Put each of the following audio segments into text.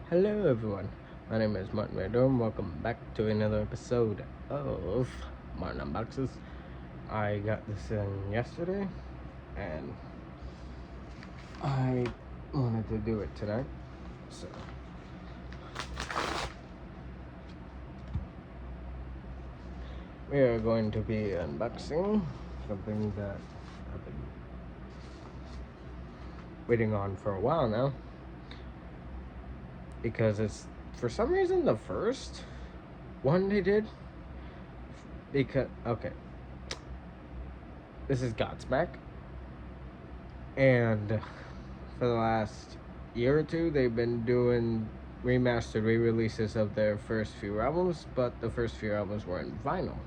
Hello everyone, my name is Martin Rador. Welcome back to another episode of Martin Unboxes. I got this in yesterday and I wanted to do it tonight. So we are going to be unboxing something that I've been waiting on for a while now, because it's for some reason the first one they did. Because this is Godsmack, and for the last year or two they've been doing remastered re-releases of their first few albums, but the first few albums were in vinyl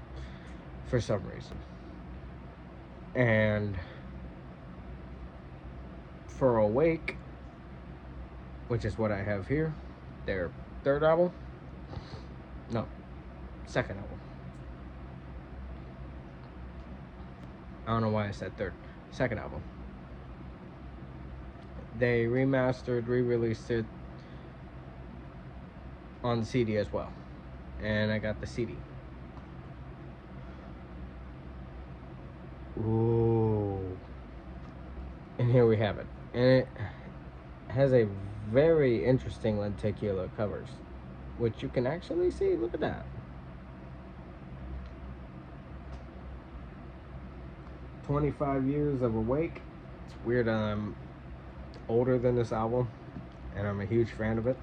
for some reason. And for Awake, which is what I have here, their second album. I don't know why I said third. Second album. They remastered, re-released it on CD as well. And I got the CD. Ooh. And here we have it. And it has a very interesting lenticular covers, which you can actually see. Look at that. 25 years of Awake. It's weird I'm older than this album, and I'm a huge fan of it.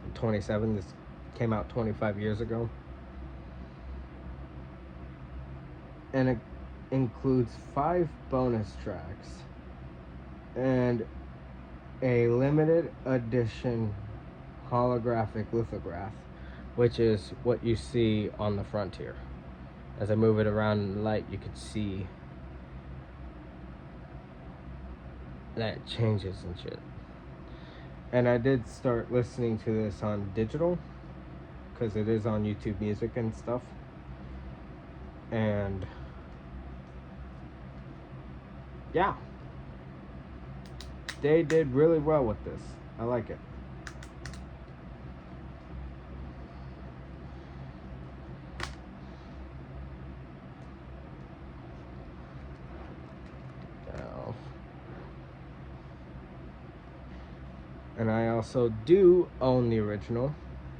I'm 27. This came out 25 years ago. And it includes 5 bonus tracks and a limited edition holographic lithograph, which is what you see on the front here. As I move it around in the light, you can see that it changes and shit. And I did start listening to this on digital, because it is on YouTube Music and stuff. And yeah, they did really well with this. I like it. And I also do own the original,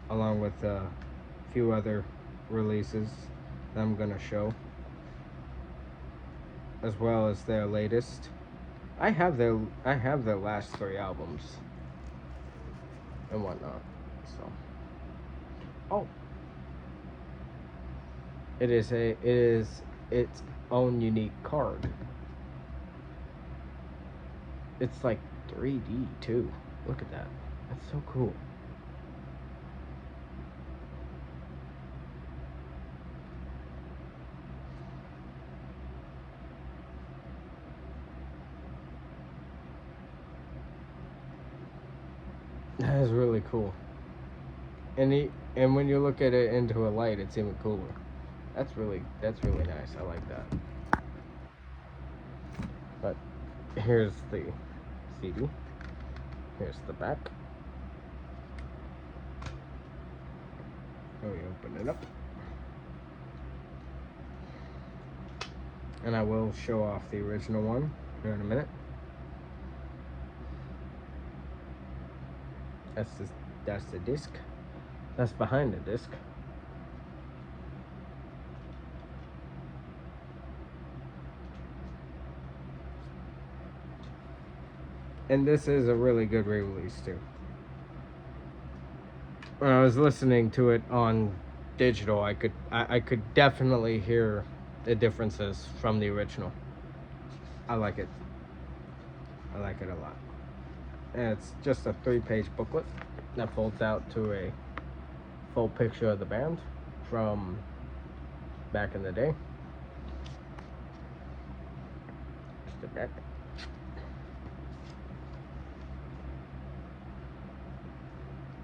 along with a few other releases that I'm gonna show, as well as their latest. I have their last 3 albums and whatnot. So, it is its own unique card. It's like 3D too. Look at that. That's so cool. That is really cool. And when you look at it into a light, it's even cooler. That's really nice. I like that. But here's the CD. Here's the back. We open it up. And I will show off the original one here in a minute. That's the disc. That's behind the disc. And this is a really good re-release too. When I was listening to it on digital, I could definitely hear the differences from the original. I like it. I like it a lot. And it's just a 3-page booklet that folds out to a full picture of the band from back in the day. Just the back.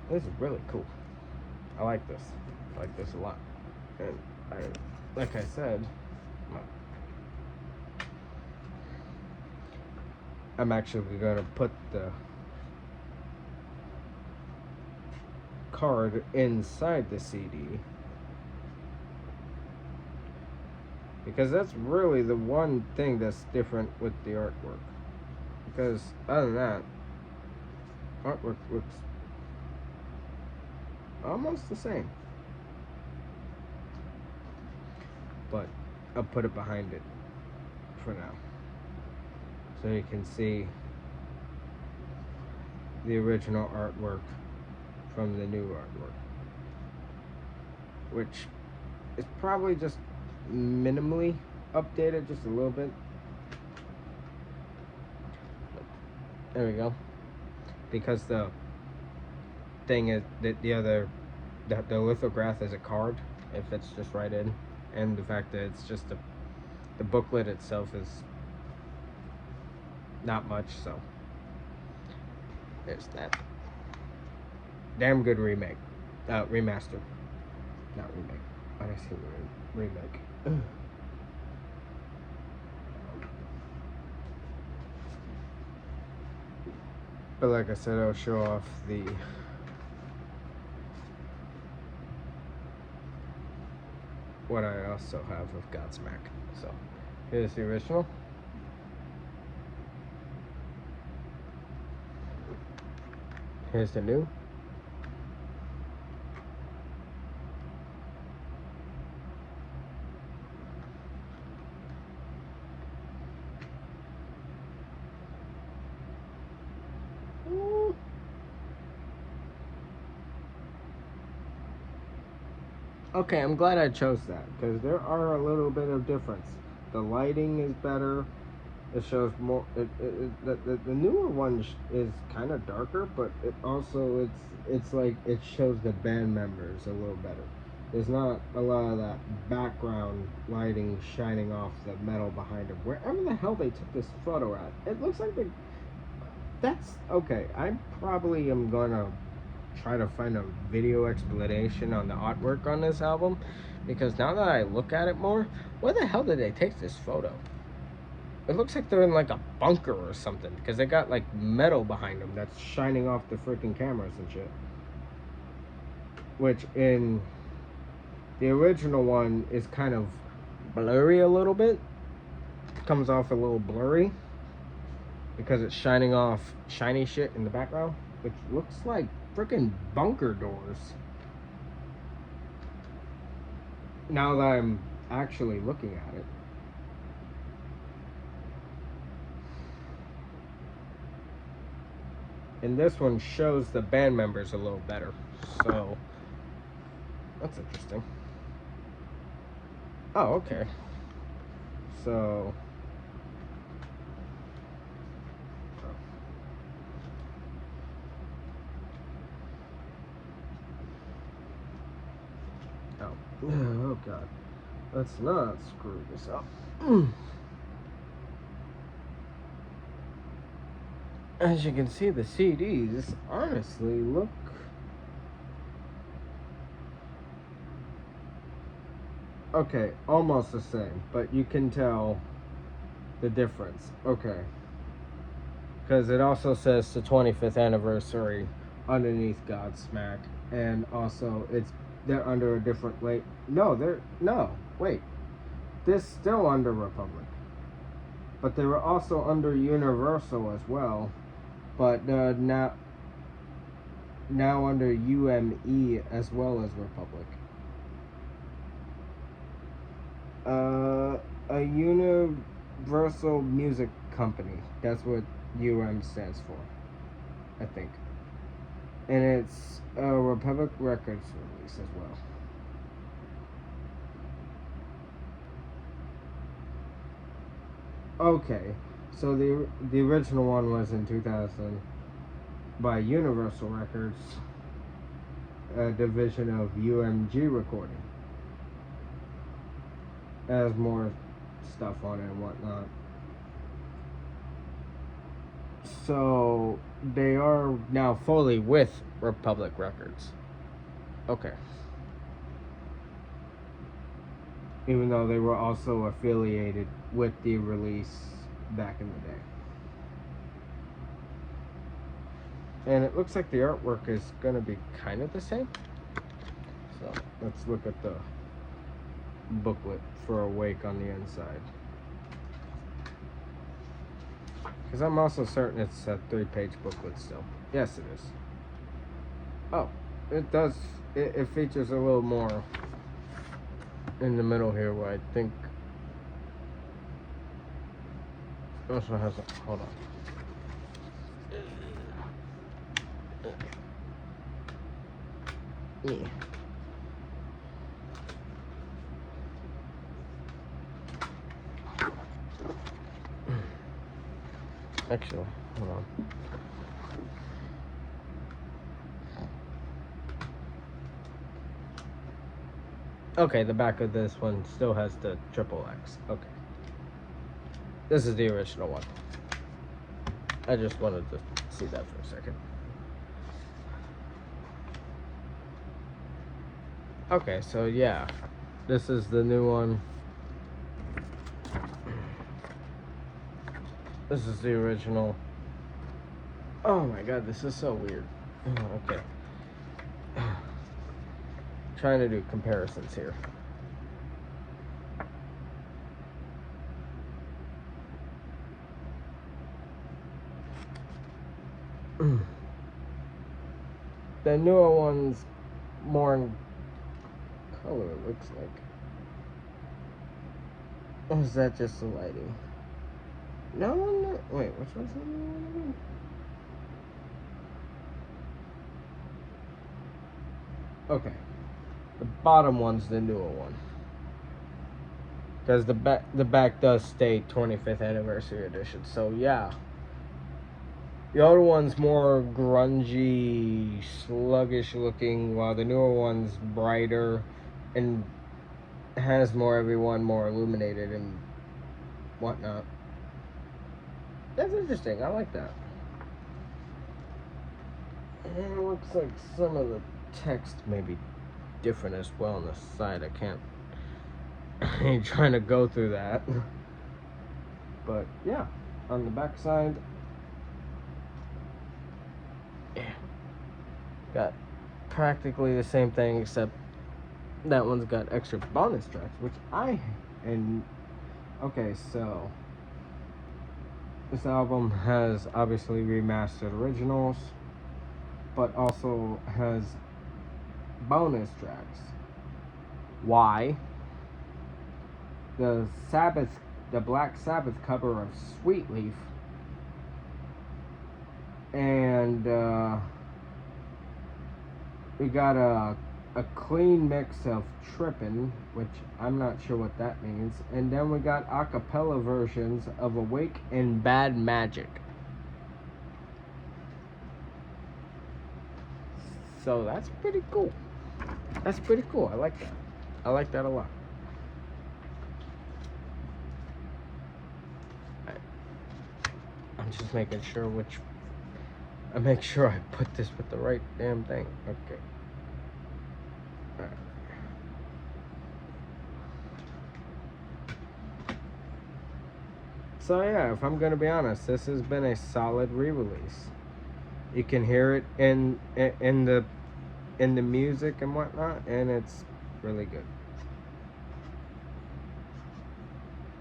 This is really cool. I like this. I like this a lot. And like I said, I'm actually going to put the card inside the CD. Because that's really the one thing that's different with the artwork. Because other than that, artwork looks almost the same. But I'll put it behind it for now, so you can see the original artwork from the new artwork, which is probably just minimally updated, just a little bit. But there we go. Because the thing is that the lithograph is a card, it fits just right in, and the fact that it's just the booklet itself is not much, so there's that. Damn good remake. Remaster. Not remake. I see remake. But like I said, I'll show off what I also have of Godsmack. So here's the original. Here's the new. Okay, I'm glad I chose that, because there are a little bit of difference. The lighting is better. It shows more. The newer one is kind of darker, but it also it's like it shows the band members a little better. There's not a lot of that background lighting shining off the metal behind them. Wherever the hell they took this photo at, it looks like that's okay. I probably am gonna try to find a video explanation on the artwork on this album, because now that I look at it more, where the hell did they take this photo? It looks like they're in like a bunker or something, because they got like metal behind them that's shining off the freaking cameras and shit. Which in the original one is kind of blurry a little bit. Comes off a little blurry because it's shining off shiny shit in the background, which looks like freaking bunker doors. Now that I'm actually looking at it. And this one shows the band members a little better, so that's interesting. Oh, okay. So oh god, let's not screw this up. As you can see, the CDs honestly look okay, almost the same, but you can tell the difference. Okay, because it also says the 25th anniversary underneath Godsmack, and also they're under a different wait, they're still under Republic, but they were also under Universal as well, but now under UME as well as Republic. A Universal Music Company, that's what UM stands for, I think. And it's a Republic Records release as well. Okay, so the original one was in 2000 by Universal Records, a division of UMG Recording. It has more stuff on it and whatnot. So they are now fully with Republic Records. Okay. Even though they were also affiliated with the release back in the day. And it looks like the artwork is gonna be kind of the same. So let's look at the booklet for Awake on the inside. Because I'm also certain it's a 3-page booklet still. Yes, it is. Oh, it does. It features a little more in the middle here where I think also has a, hold on. Yeah. Actually, hold on. Okay, the back of this one still has the triple X. Okay. This is the original one. I just wanted to see that for a second. Okay, so yeah. This is the new one. This is the original. Oh my god, this is so weird. Oh, okay. Trying to do comparisons here. The newer one's more in color, it looks like. Or is that just the lighting? No, no. Wait, which one's the new one again? Okay. The bottom one's the newer one. Because the back does state 25th anniversary edition. So yeah. The older one's more grungy, sluggish looking, while the newer one's brighter and has more everyone more illuminated and whatnot. That's interesting. I like that. And it looks like some of the text may be different as well on the side. I ain't trying to go through that. But yeah, on the back side, yeah, got practically the same thing, except that one's got extra bonus tracks, which okay, so this album has obviously remastered originals, but also has bonus tracks. Why? The Black Sabbath cover of Sweet Leaf, and we got a clean mix of Trippin', which I'm not sure what that means, and then we got a cappella versions of Awake and Bad Magic. So that's pretty cool. That's pretty cool. I like that. I like that a lot. I'm just making sure I make sure I put this with the right damn thing. Okay. Alright. So yeah, if I'm gonna be honest, this has been a solid re-release. You can hear it in the music and whatnot, and it's really good.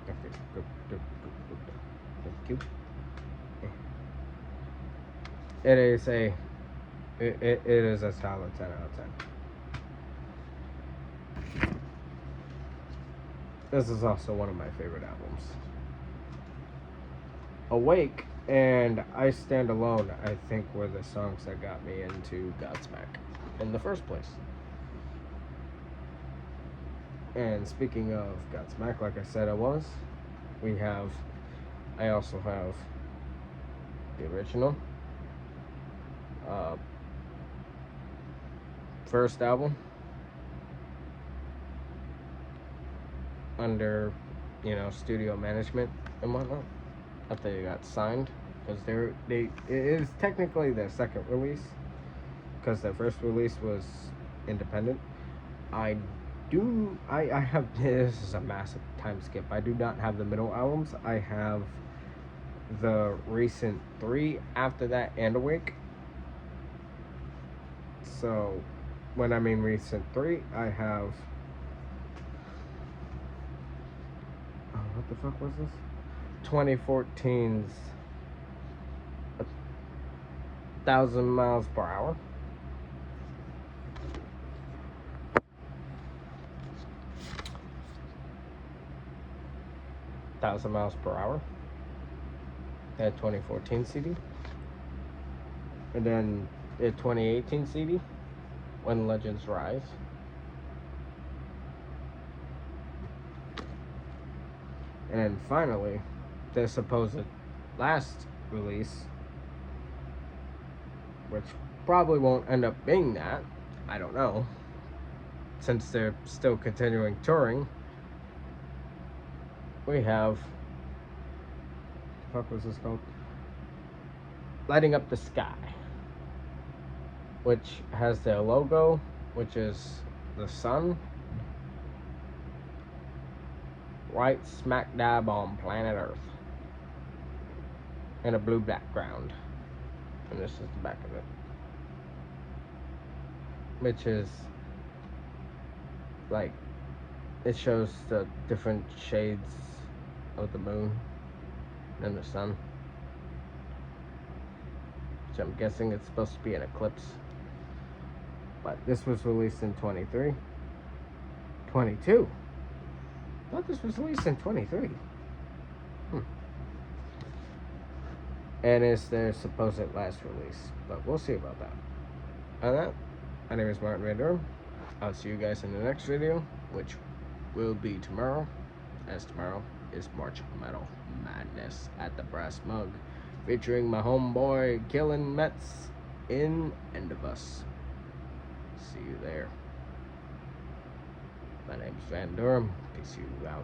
Okay, good. Thank you. It is a solid 10 out of 10. This is also one of my favorite albums. Awake and I Stand Alone, I think, were the songs that got me into Godsmack in the first place. And speaking of Godsmack, like I said, I also have the original first album under, studio management and whatnot. After they got signed, because it is technically their second release, because their first release was independent. I have this is a massive time skip. I do not have the middle albums. I have the recent 3 after that and Awake. So, when I mean recent 3, I have... Oh, what the fuck was this? 2014's 1,000 miles per hour. Thousand miles per hour. That 2014 CD. And then the 2018 CD, When Legends Rise. And then finally, the supposed last release, which probably won't end up being that. I don't know, since they're still continuing touring. We have, what the fuck was this called? Lighting Up the Sky, which has their logo, which is the sun, right smack dab on planet Earth, and a blue background. And this is the back of it, which is like, it shows the different shades of the moon and the sun, which I'm guessing it's supposed to be an eclipse. But this was released in 22. I thought this was released in 23. And it's their supposed last release, but we'll see about that. On that, my name is Martin Van Durham. I'll see you guys in the next video, which will be tomorrow, as tomorrow is March Metal Madness at the Brass Mug, featuring my homeboy Killing Mets in End of Us. See you there. My name's Van Durham. Peace you out.